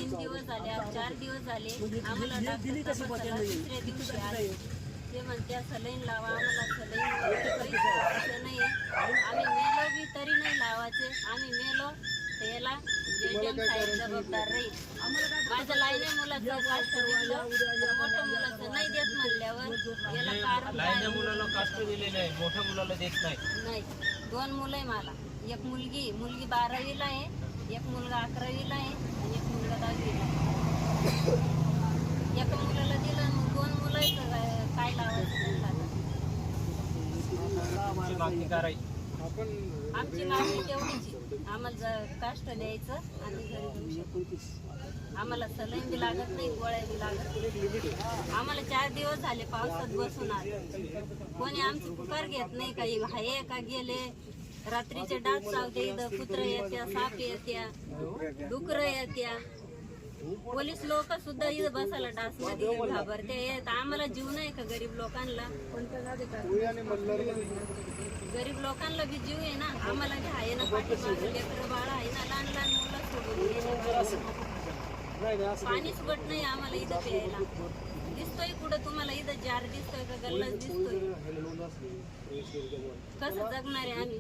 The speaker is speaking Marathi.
3 दिवस झाले, 4 दिवस झाले, आम्हाला दुसऱ्या दिवशी आले. ते म्हणत्या सलाईन लावा, आम्हाला सलाईन नाही. आम्ही मेलो बी तरी नाही लावायचे. आम्ही मेलो तर याला एडीएम साहेब जबाबदार राहील. माझं लाईने मुलाचं कास्ट दिलं, मोठ्या मुलाचं नाही देत म्हणल्यावर याला कारण लाईने मुलाला कास्ट दिलेलं आहे, मोठ्या मुलाला देत नाही. नाही, 2 मुलं आहे मला. एक मुलगी 12वीला आहे, एक मुलगा 11वीला आहे आणि एक मुलगा 10वीला आहे. एका मुलाला दिलं, 2 मुलं काय लावायचं. मागणी करायची. आमची मागणी तेवढीची, आम्हाला काष्ट द्यायचं आणि घरी जाऊ शकतो. आम्हाला सलाईन बी लागत नाही, गोळ्या बी लागत नाही. आम्हाला 4 दिवस झाले पावसात बसून आले. कोणी आमची पुकार घेत नाही. काही आहे का गेले. रात्रीचे डास चावते, इथं कुत्रं येत्या, साप येत्या, डुकरं येत्या. पोलीस लोक सुद्धा इथं बसायला डास मध्ये घाबरते. आम्हाला जीव नाही का गरीब लोकांना? गरीब लोकांना बी जीव आहे ना, आम्हाला बी आहे ना. पाठीमागे लेकरं बाळ आहे ना, लहान लहान मुलं सोडून पाणी सुटत नाही आम्हाला इथं प्यायला. दिसतोय कुठं तुम्हाला इथं जार दिसतोय का गल्लाच दिसतोय? कसं जगणार आहे आम्ही?